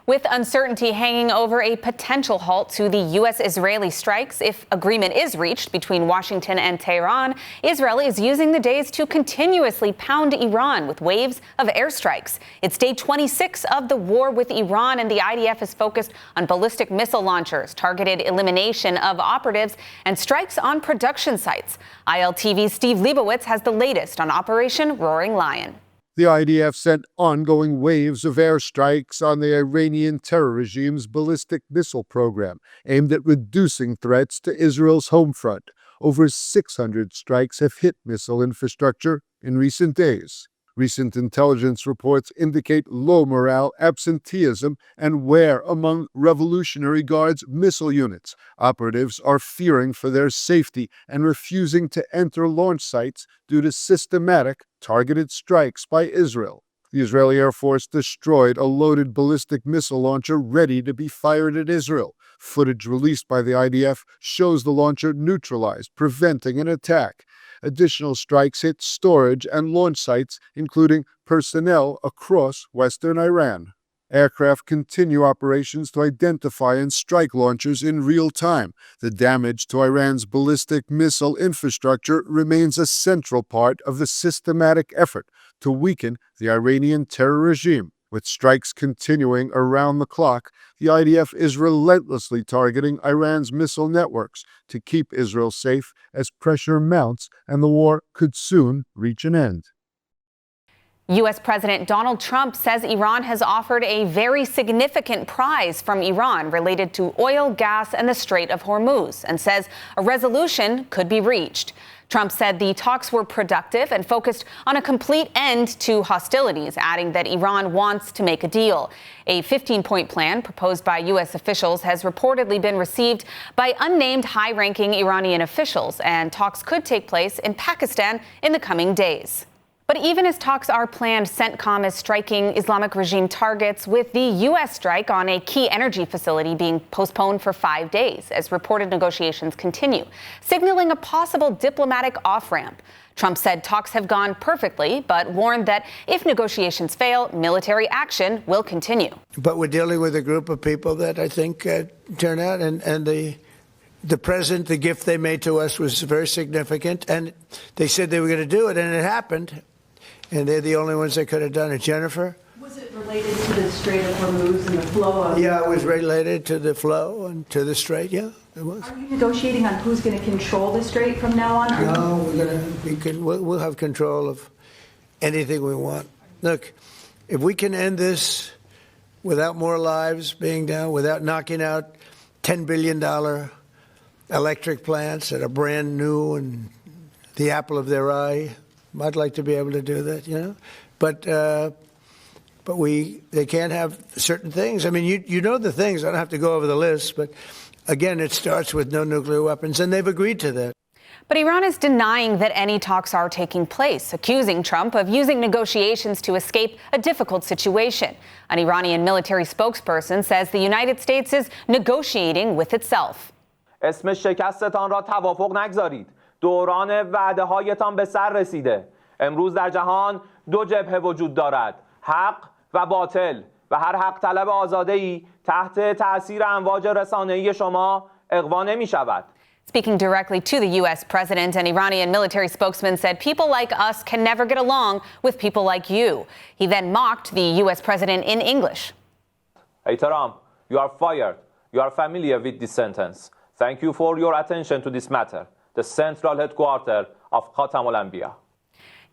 With uncertainty hanging over a potential halt to the U.S.-Israeli strikes if agreement is reached between Washington and Tehran, Israel is using the days to continuously pound Iran with waves of airstrikes. It's day 26 of the war with Iran, and the IDF is focused on ballistic missile launchers, targeted elimination of operatives, and strikes on production sites. ILTV's Steve Leibowitz has the latest on Operation Roaring Lion. The IDF sent ongoing waves of airstrikes on the Iranian terror regime's ballistic missile program, aimed at reducing threats to Israel's home front. Over 600 strikes have hit missile infrastructure in recent days. Recent intelligence reports indicate low morale, absenteeism, and wear among Revolutionary Guard's missile units. Operatives are fearing for their safety and refusing to enter launch sites due to systematic, targeted strikes by Israel. The Israeli Air Force destroyed a loaded ballistic missile launcher ready to be fired at Israel. Footage released by the IDF shows the launcher neutralized, preventing an attack. Additional strikes hit storage and launch sites, including personnel across western Iran. Aircraft continue operations to identify and strike launchers in real time. The damage to Iran's ballistic missile infrastructure remains a central part of the systematic effort to weaken the Iranian terror regime. With strikes continuing around the clock, the IDF is relentlessly targeting Iran's missile networks to keep Israel safe as pressure mounts and the war could soon reach an end. U.S. President Donald Trump says Iran has offered a very significant prize from Iran related to oil, gas, and the Strait of Hormuz, and says a resolution could be reached. Trump said the talks were productive and focused on a complete end to hostilities, adding that Iran wants to make a deal. A 15-point plan proposed by U.S. officials has reportedly been received by unnamed high-ranking Iranian officials, and talks could take place in Pakistan in the coming days. But even as talks are planned, CENTCOM is striking Islamic regime targets, with the U.S. strike on a key energy facility being postponed for 5 days as reported negotiations continue, signaling a possible diplomatic off-ramp. Trump said talks have gone perfectly, but warned that if negotiations fail, military action will continue. But we're dealing with a group of people that I think turn out, and the present, the gift they made to us was very significant, and they said they were going to do it, and it happened. And they're the only ones that could have done it. Jennifer? Was it related to the Strait of Hormuz and the flow of... Yeah, it was related to the flow and to the Strait, yeah, it was. Are you negotiating on who's going to control the Strait from now on? No, we'll have control of anything we want. Look, if we can end this without more lives being down, without knocking out $10 billion electric plants that are brand new and the apple of their eye, I'd like to be able to do that, you know, but they can't have certain things. I mean, you know the things. I don't have to go over the list, but again, it starts with no nuclear weapons, and they've agreed to that. But Iran is denying that any talks are taking place, accusing Trump of using negotiations to escape a difficult situation. An Iranian military spokesperson says the United States is negotiating with itself. اسم شکستتان را توافق نگذارید. دوران وعده هایتان به سر رسیده. امروز در جهان دو جبهه وجود دارد. حق و باطل و هر حق طلب آزاده‌ای تحت تأثیر امواج رسانه‌ای شما اغوا نمی‌شود. Speaking directly to the U.S. president, an Iranian military spokesman said people like us can never get along with people like you. He then mocked the U.S. president in English. Hey, Tehran, you are fired. You are familiar with this sentence. Thank you for your attention to this matter. The central headquarters of Khatam al-Anbiya.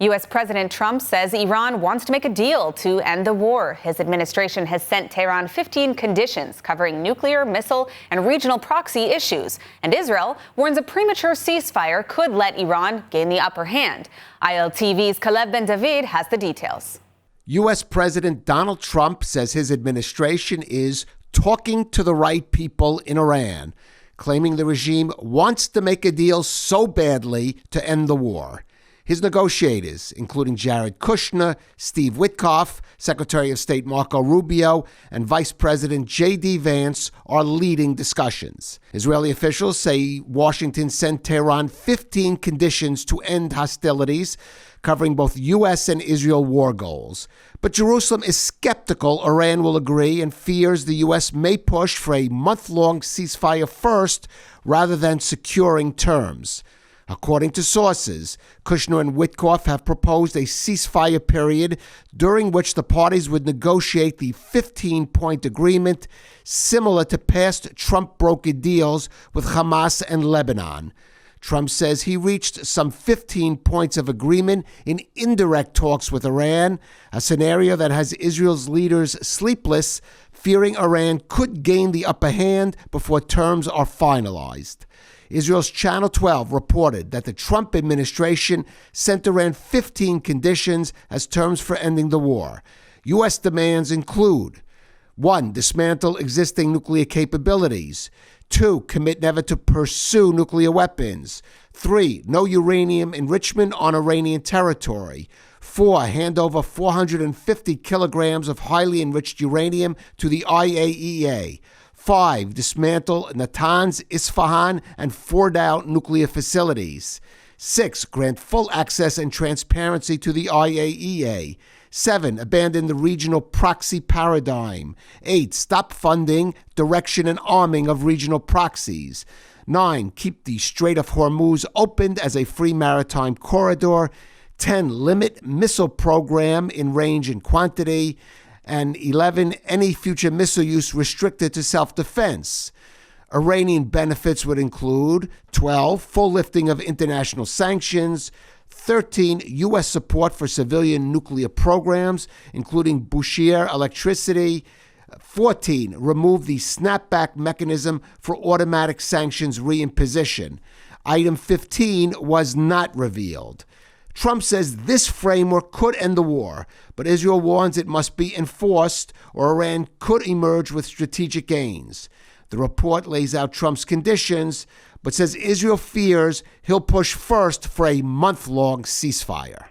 U.S. President Trump says Iran wants to make a deal to end the war. His administration has sent Tehran 15 conditions covering nuclear, missile, and regional proxy issues. And Israel warns a premature ceasefire could let Iran gain the upper hand. ILTV's Caleb Ben David has the details. U.S. President Donald Trump says his administration is talking to the right people in Iran, claiming the regime wants to make a deal so badly to end the war. His negotiators, including Jared Kushner, Steve Witkoff, Secretary of State Marco Rubio, and Vice President J.D. Vance, are leading discussions. Israeli officials say Washington sent Tehran 15 conditions to end hostilities, covering both U.S. and Israel war goals. But Jerusalem is skeptical Iran will agree and fears the U.S. may push for a month-long ceasefire first rather than securing terms. According to sources, Kushner and Witkoff have proposed a ceasefire period during which the parties would negotiate the 15-point agreement similar to past Trump-brokered deals with Hamas and Lebanon. Trump says he reached some 15 points of agreement in indirect talks with Iran, a scenario that has Israel's leaders sleepless, fearing Iran could gain the upper hand before terms are finalized. Israel's Channel 12 reported that the Trump administration sent Iran 15 conditions as terms for ending the war. U.S. demands include 1. Dismantle existing nuclear capabilities. 2. Commit never to pursue nuclear weapons. 3. No uranium enrichment on Iranian territory. 4. Hand over 450 kilograms of highly enriched uranium to the IAEA. 5. Dismantle Natanz, Isfahan, and Fordow nuclear facilities. 6. Grant full access and transparency to the IAEA. 7. Abandon the regional proxy paradigm. 8. Stop funding, direction, and arming of regional proxies. 9. Keep the Strait of Hormuz opened as a free maritime corridor. 10. Limit missile program in range and quantity. And 11. Any future missile use restricted to self-defense. Iranian benefits would include 12. Full lifting of international sanctions. 13. U.S. support for civilian nuclear programs, including Bushehr electricity. 14. Remove the snapback mechanism for automatic sanctions reimposition. Item 15 was not revealed. Trump says this framework could end the war, but Israel warns it must be enforced or Iran could emerge with strategic gains. The report lays out Trump's conditions, but says Israel fears he'll push first for a month-long ceasefire.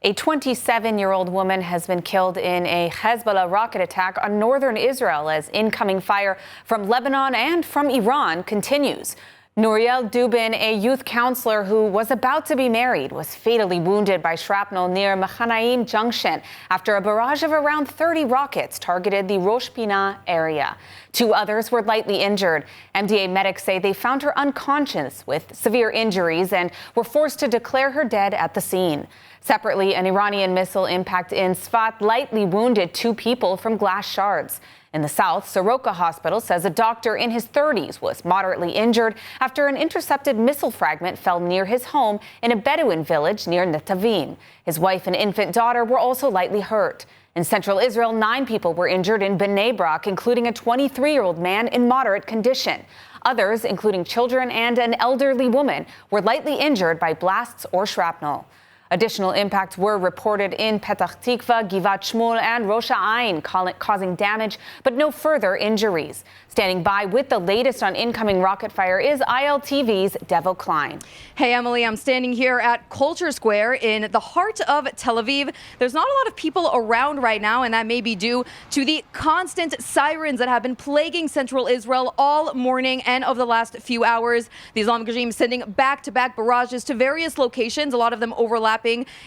A 27-year-old woman has been killed in a Hezbollah rocket attack on northern Israel as incoming fire from Lebanon and from Iran continues. Nouriel Dubin, a youth counselor who was about to be married, was fatally wounded by shrapnel near Machanaim Junction after a barrage of around 30 rockets targeted the Rosh Pinah area. 2 others were lightly injured. MDA medics say they found her unconscious with severe injuries and were forced to declare her dead at the scene. Separately, an Iranian missile impact in Sfat lightly wounded 2 people from glass shards. In the south, Soroka Hospital says a doctor in his 30s was moderately injured after an intercepted missile fragment fell near his home in a Bedouin village near Netavim. His wife and infant daughter were also lightly hurt. In central Israel, 9 people were injured in Bnei Brak, including a 23-year-old man in moderate condition. Others, including children and an elderly woman, were lightly injured by blasts or shrapnel. Additional impacts were reported in Petach Tikva, Givat Shmuel, and Rosh Ha'ain, causing damage, but no further injuries. Standing by with the latest on incoming rocket fire is ILTV's Devo Klein. Hey, Emily, I'm standing here at Culture Square in the heart of Tel Aviv. There's not a lot of people around right now, and that may be due to the constant sirens that have been plaguing central Israel all morning and of the last few hours. The Islamic regime sending back-to-back barrages to various locations, a lot of them overlapping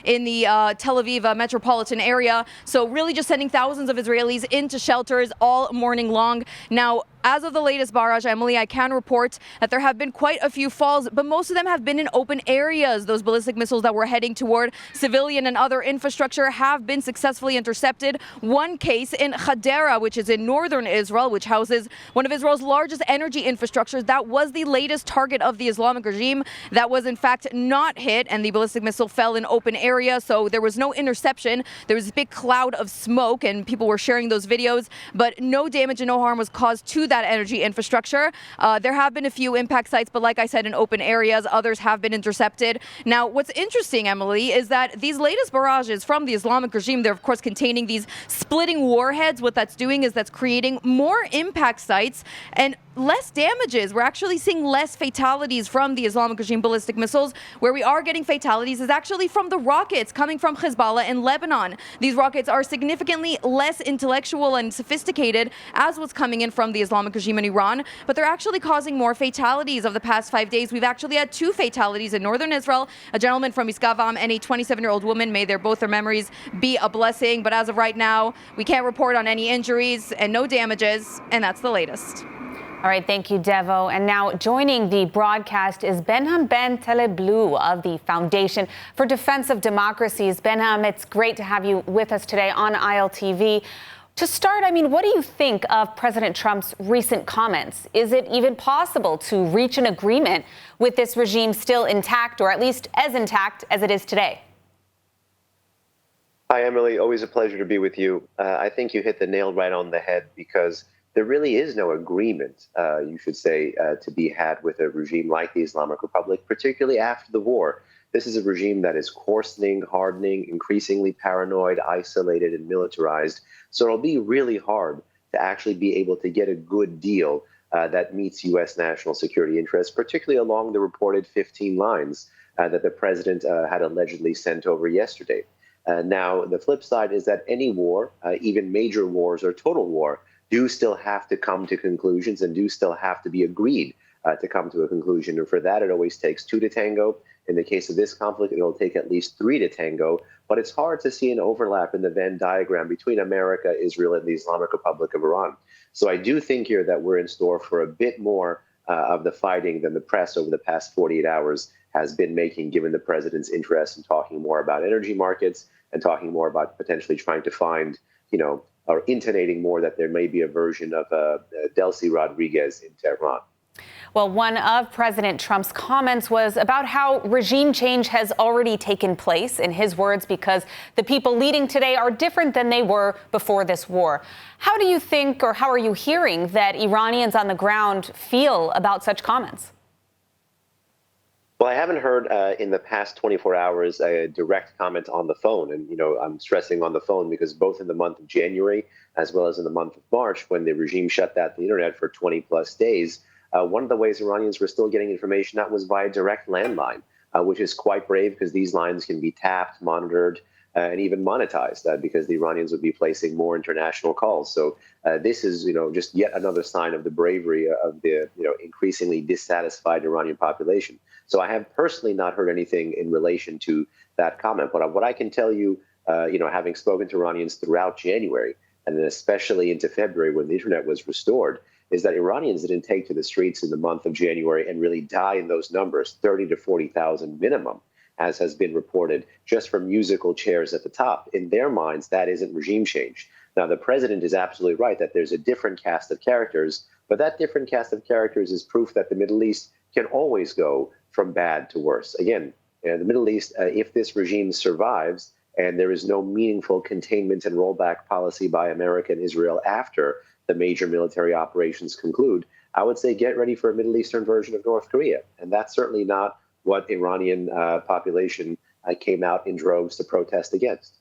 in the Tel Aviv metropolitan area. So really just sending thousands of Israelis into shelters all morning long. Now, as of the latest barrage, Emily, I can report that there have been quite a few falls, but most of them have been in open areas. Those ballistic missiles that were heading toward civilian and other infrastructure have been successfully intercepted. One case in Hadera, which is in northern Israel, which houses one of Israel's largest energy infrastructures. That was the latest target of the Islamic regime. That was, in fact, not hit, and the ballistic missile fell in open area, so there was no interception. There was a big cloud of smoke, and people were sharing those videos, but no damage and no harm was caused to that energy infrastructure. There have been a few impact sites, but like I said, in open areas, others have been intercepted. Now, what's interesting, Emily, is that these latest barrages from the Islamic regime, they're of course containing these splitting warheads. What that's doing is that's creating more impact sites, and less damages. We're actually seeing less fatalities from the Islamic regime ballistic missiles. Where we are getting fatalities is actually from the rockets coming from Hezbollah in Lebanon. These rockets are significantly less intellectual and sophisticated as what's coming in from the Islamic regime in Iran, but they're actually causing more fatalities. Of the past 5 days, we've actually had 2 fatalities in northern Israel, a gentleman from Iskavam and a 27-year-old woman. May both their memories be a blessing. But as of right now, we can't report on any injuries and no damages, and that's the latest. All right, thank you, Devo. And now joining the broadcast is Benham Ben Teleblu of the Foundation for Defense of Democracies. Benham, it's great to have you with us today on ILTV. To start, I mean, what do you think of President Trump's recent comments? Is it even possible to reach an agreement with this regime still intact, or at least as intact as it is today? Hi, Emily. Always a pleasure to be with you. I think you hit the nail right on the head, because there really is no agreement, you should say, to be had with a regime like the Islamic Republic, particularly after the war. This is a regime that is coarsening, hardening, increasingly paranoid, isolated, and militarized. So it'll be really hard to actually be able to get a good deal that meets U.S. national security interests, particularly along the reported 15 lines that the president had allegedly sent over yesterday. Now, the flip side is that any war, even major wars or total war, do still have to come to conclusions and do still have to be agreed to come to a conclusion. And for that, it always takes 2 to tango. In the case of this conflict, it'll take at least 3 to tango. But it's hard to see an overlap in the Venn diagram between America, Israel, and the Islamic Republic of Iran. So I do think here that we're in store for a bit more of the fighting than the press over the past 48 hours has been making, given the president's interest in talking more about energy markets and talking more about potentially trying to find, or intonating more that there may be a version of Delcy Rodriguez in Tehran. Well, one of President Trump's comments was about how regime change has already taken place, in his words, because the people leading today are different than they were before this war. How do you think, or how are you hearing that Iranians on the ground feel about such comments? Well, I haven't heard in the past 24 hours a direct comment on the phone. And, I'm stressing on the phone because both in the month of January as well as in the month of March, when the regime shut down the internet for 20 plus days, one of the ways Iranians were still getting information out was via direct landline, which is quite brave because these lines can be tapped, monitored, and even monetized because the Iranians would be placing more international calls. So this is, just yet another sign of the bravery of the, increasingly dissatisfied Iranian population. So I have personally not heard anything in relation to that comment. But what I can tell you, having spoken to Iranians throughout January, and then especially into February when the internet was restored, is that Iranians didn't take to the streets in the month of January and really die in those numbers, 30 to 40,000 minimum, as has been reported, just from musical chairs at the top. In their minds, that isn't regime change. Now, the president is absolutely right that there's a different cast of characters, but that different cast of characters is proof that the Middle East can always go from bad to worse. Again, in the Middle East, if this regime survives and there is no meaningful containment and rollback policy by America and Israel after the major military operations conclude, I would say get ready for a Middle Eastern version of North Korea. And that's certainly not what Iranian population came out in droves to protest against.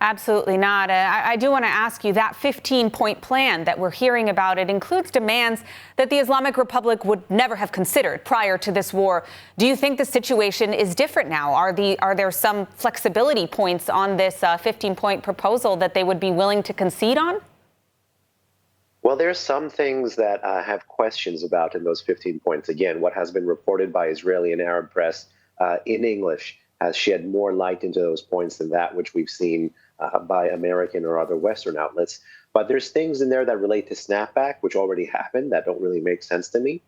Absolutely not. I do want to ask you, that 15-point plan that we're hearing about, it includes demands that the Islamic Republic would never have considered prior to this war. Do you think the situation is different now? Are there some flexibility points on this 15-point proposal that they would be willing to concede on? Well, there's some things that I have questions about in those 15 points. Again, what has been reported by Israeli and Arab press in English has shed more light into those points than that which we've seen by American or other Western outlets. But there's things in there that relate to snapback, which already happened, that don't really make sense to me.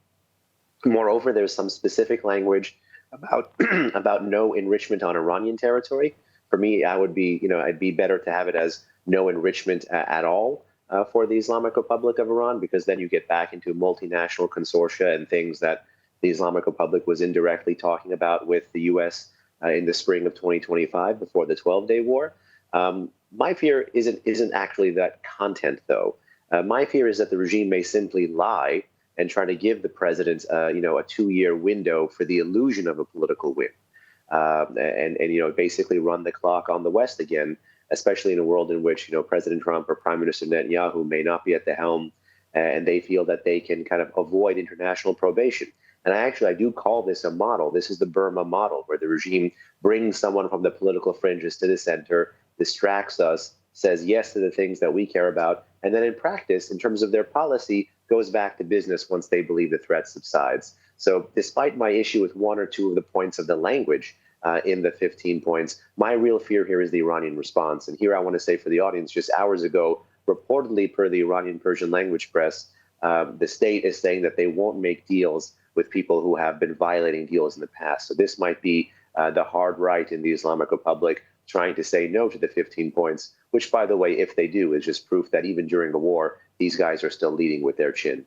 Moreover, there's some specific language about about no enrichment on Iranian territory. For me, I'd be better to have it as no enrichment at all for the Islamic Republic of Iran, because then you get back into multinational consortia and things that the Islamic Republic was indirectly talking about with the U.S. In the spring of 2025 before the 12-day war. My fear isn't actually that content, though. My fear is that the regime may simply lie and try to give the president, a 2-year window for the illusion of a political win, and basically run the clock on the West again, especially in a world in which President Trump or Prime Minister Netanyahu may not be at the helm, and they feel that they can kind of avoid international probation. And I do call this a model. This is the Burma model, where the regime brings someone from the political fringes to the center, distracts us, says yes to the things that we care about, and then in practice, in terms of their policy, goes back to business once they believe the threat subsides. So despite my issue with one or two of the points of the language in the 15 points, my real fear here is the Iranian response. And here I want to say for the audience, just hours ago, reportedly per the Iranian Persian language press, the state is saying that they won't make deals with people who have been violating deals in the past. So this might be the hard right in the Islamic Republic trying to say no to the 15 points, which, by the way, if they do, is just proof that even during the war, these guys are still leading with their chin.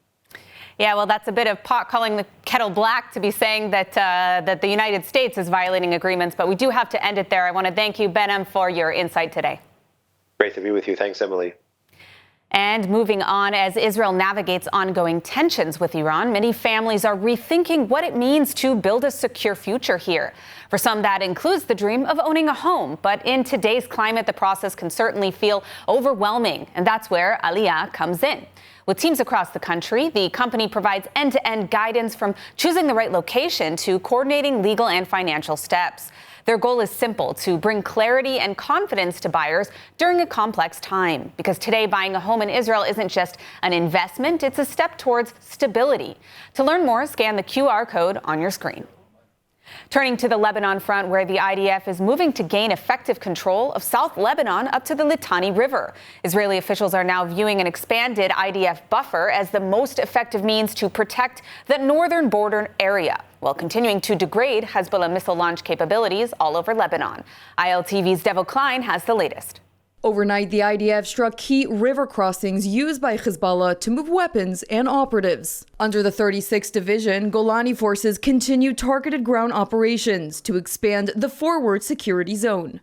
Yeah, well, that's a bit of pot calling the kettle black to be saying that that the United States is violating agreements, but we do have to end it there. I want to thank you, Behnam, for your insight today. Great to be with you. Thanks, Emily. And moving on, as Israel navigates ongoing tensions with Iran, many families are rethinking what it means to build a secure future here. For some, that includes the dream of owning a home. But in today's climate, the process can certainly feel overwhelming. And that's where Aliyah comes in. With teams across the country, the company provides end-to-end guidance from choosing the right location to coordinating legal and financial steps. Their goal is simple: to bring clarity and confidence to buyers during a complex time. Because today, buying a home in Israel isn't just an investment, it's a step towards stability. To learn more, scan the QR code on your screen. Turning to the Lebanon front, where the IDF is moving to gain effective control of South Lebanon up to the Litani River. Israeli officials are now viewing an expanded IDF buffer as the most effective means to protect the northern border area, while continuing to degrade Hezbollah missile launch capabilities all over Lebanon. ILTV's Devil Klein has the latest. Overnight, the IDF struck key river crossings used by Hezbollah to move weapons and operatives. Under the 36th Division, Golani forces continued targeted ground operations to expand the forward security zone.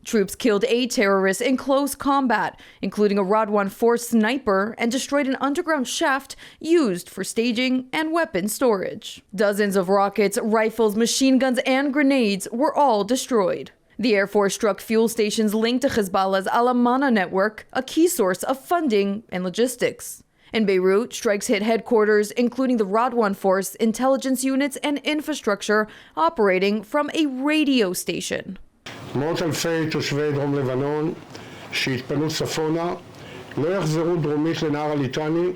Troops killed 8 terrorists in close combat, including a Radwan Force sniper, and destroyed an underground shaft used for staging and weapon storage. Dozens of rockets, rifles, machine guns, and grenades were all destroyed. The Air Force struck fuel stations linked to Hezbollah's Al-Amana network, a key source of funding and logistics. In Beirut, strikes hit headquarters, including the Radwan Force, intelligence units, and infrastructure operating from a radio station. מאות אלפי תושבי דרום לבנון שהתפנו צפונה לא יחזרו דרומית לנהר הליטני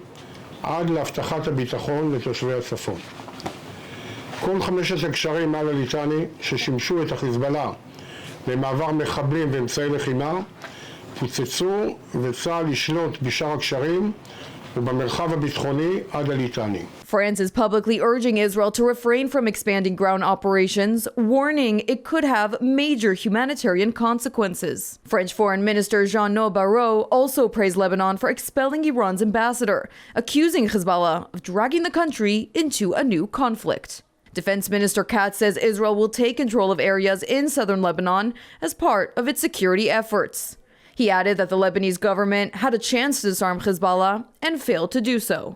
עד להבטחת הביטחון לתושבי הצפון. כל 5 הקשרים מעל הליטני ששימשו את החיזבאללה למעבר מחבלים ואמצעי לחימה פוצצו, וצה"ל ישלוט בשאר הקשרים ובמרחב הביטחוני עד הליטני. France is publicly urging Israel to refrain from expanding ground operations, warning it could have major humanitarian consequences. French Foreign Minister Jean-Noël Barrot also praised Lebanon for expelling Iran's ambassador, accusing Hezbollah of dragging the country into a new conflict. Defense Minister Katz says Israel will take control of areas in southern Lebanon as part of its security efforts. He added that the Lebanese government had a chance to disarm Hezbollah and failed to do so.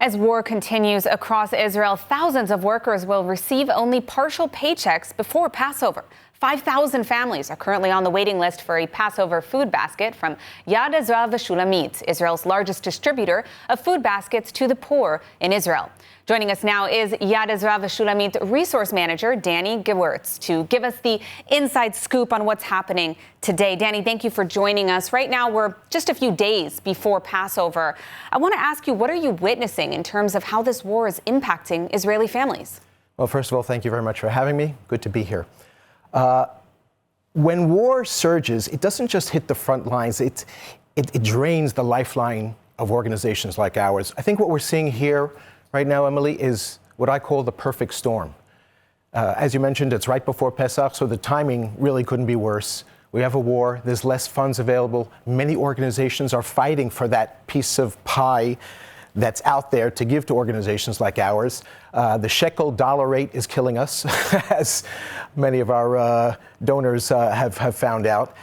As war continues across Israel, thousands of workers will receive only partial paychecks before Passover. 5,000 families are currently on the waiting list for a Passover food basket from Yad Ezra V'Shulamit, Israel's largest distributor of food baskets to the poor in Israel. Joining us now is Yad Ezra V'Shulamit Resource Manager Danny Gewirtz to give us the inside scoop on what's happening today. Danny, thank you for joining us. Right now, we're just a few days before Passover. I want to ask you, what are you witnessing in terms of how this war is impacting Israeli families? Well, first of all, thank you very much for having me. Good to be here. When war surges, it doesn't just hit the front lines, it drains the lifeline of organizations like ours. I think what we're seeing here right now, Emily, is what I call the perfect storm. As you mentioned, it's right before Pesach, so the timing really couldn't be worse. We have a war, there's less funds available. Many organizations are fighting for that piece of pie that's out there to give to organizations like ours. The shekel dollar rate is killing us, as many of our donors have found out.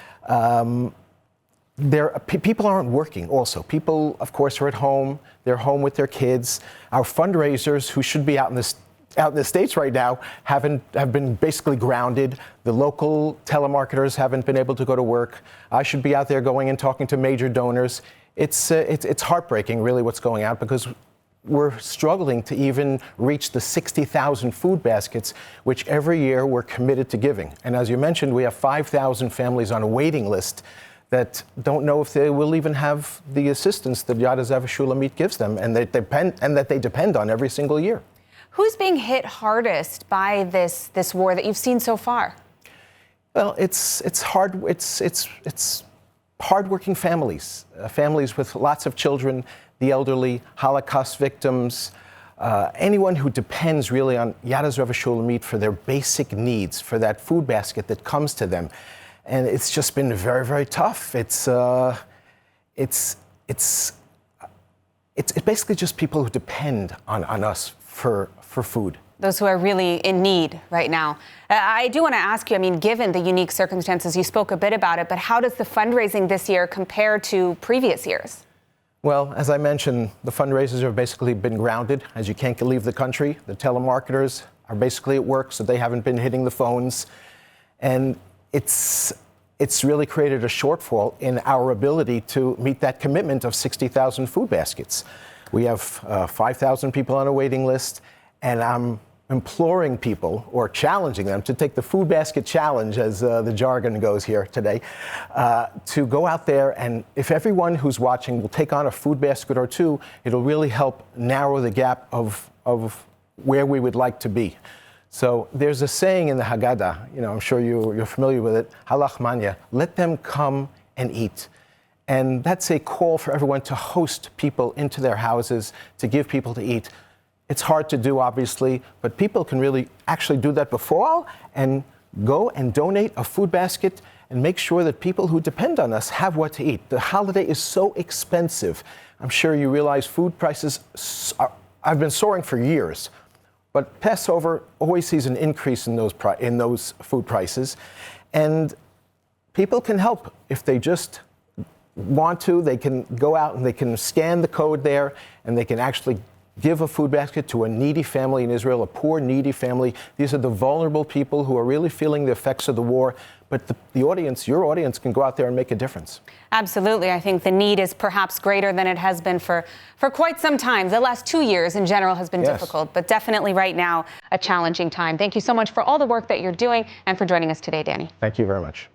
People aren't working also. People, of course, are at home. They're home with their kids. Our fundraisers, who should be out in the States right now, have been basically grounded. The local telemarketers haven't been able to go to work. I should be out there going and talking to major donors. it's heartbreaking, really, what's going on, because we're struggling to even reach the 60,000 food baskets, which every year we're committed to giving. And as you mentioned, we have 5,000 families on a waiting list that don't know if they will even have the assistance that Yad Hazeh Shulamit gives them, and that they depend on every single year. Who's being hit hardest by this war that you've seen so far? Well, it's hardworking families, families with lots of children, the elderly, Holocaust victims, anyone who depends really on Yad Hazeh Shulamit for their basic needs, for that food basket that comes to them. And it's just been very, very tough. It's basically just people who depend on us for food. Those who are really in need right now. I do want to ask you, I mean, given the unique circumstances, you spoke a bit about it, but how does the fundraising this year compare to previous years? Well, as I mentioned, the fundraisers have basically been grounded, as you can't leave the country. The telemarketers are basically at work, so they haven't been hitting the phones. And it's really created a shortfall in our ability to meet that commitment of 60,000 food baskets. We have 5,000 people on a waiting list, and I'm imploring people, or challenging them, to take the food basket challenge, as the jargon goes here today, to go out there, and if everyone who's watching will take on a food basket or two, it'll really help narrow the gap of where we would like to be. So there's a saying in the Haggadah, I'm sure you're familiar with it, halach manya, let them come and eat. And that's a call for everyone to host people into their houses, to give people to eat. It's hard to do, obviously, but people can really actually do that before and go and donate a food basket and make sure that people who depend on us have what to eat. The holiday is so expensive. I'm sure you realize food prices have been soaring for years. But Passover always sees an increase in those food prices. And people can help if they just want to. They can go out and they can scan the code there, and they can actually give a food basket to a needy family in Israel, a poor, needy family. These are the vulnerable people who are really feeling the effects of the war. But the audience, your audience, can go out there and make a difference. Absolutely. I think the need is perhaps greater than it has been for quite some time. The last 2 years in general has been difficult, but definitely right now a challenging time. Thank you so much for all the work that you're doing and for joining us today, Danny. Thank you very much.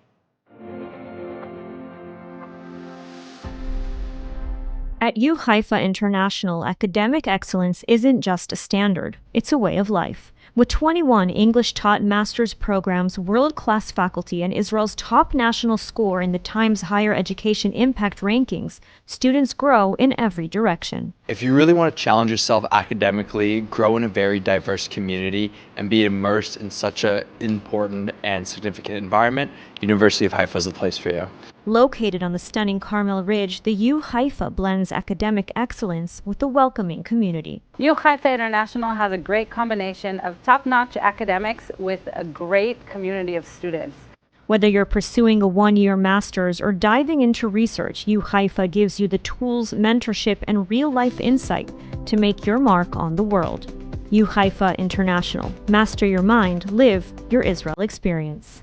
At U Haifa International, academic excellence isn't just a standard, it's a way of life. With 21 English-taught master's programs, world-class faculty, and Israel's top national score in the Times Higher Education Impact Rankings, students grow in every direction. If you really want to challenge yourself academically, grow in a very diverse community, and be immersed in such an important and significant environment, University of Haifa is the place for you. Located on the stunning Carmel Ridge, the U Haifa blends academic excellence with a welcoming community. U Haifa International has a great combination of top-notch academics with a great community of students. Whether you're pursuing a one-year master's or diving into research, U Haifa gives you the tools, mentorship, and real-life insight to make your mark on the world. U Haifa International. Master your mind, live your Israel experience.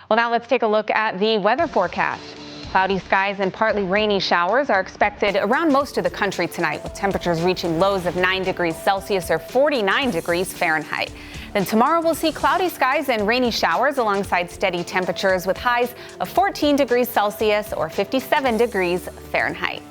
Well, now let's take a look at the weather forecast. Cloudy skies and partly rainy showers are expected around most of the country tonight, with temperatures reaching lows of 9 degrees Celsius or 49 degrees Fahrenheit. Then tomorrow we'll see cloudy skies and rainy showers alongside steady temperatures with highs of 14 degrees Celsius or 57 degrees Fahrenheit.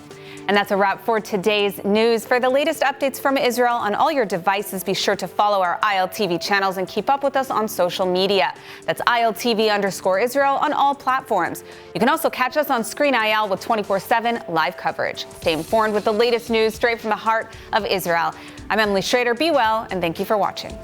And that's a wrap for today's news. For the latest updates from Israel on all your devices, be sure to follow our ILTV channels and keep up with us on social media. That's ILTV_Israel on all platforms. You can also catch us on Screen IL with 24/7 live coverage. Stay informed with the latest news straight from the heart of Israel. I'm Emily Schrader. Be well, and thank you for watching.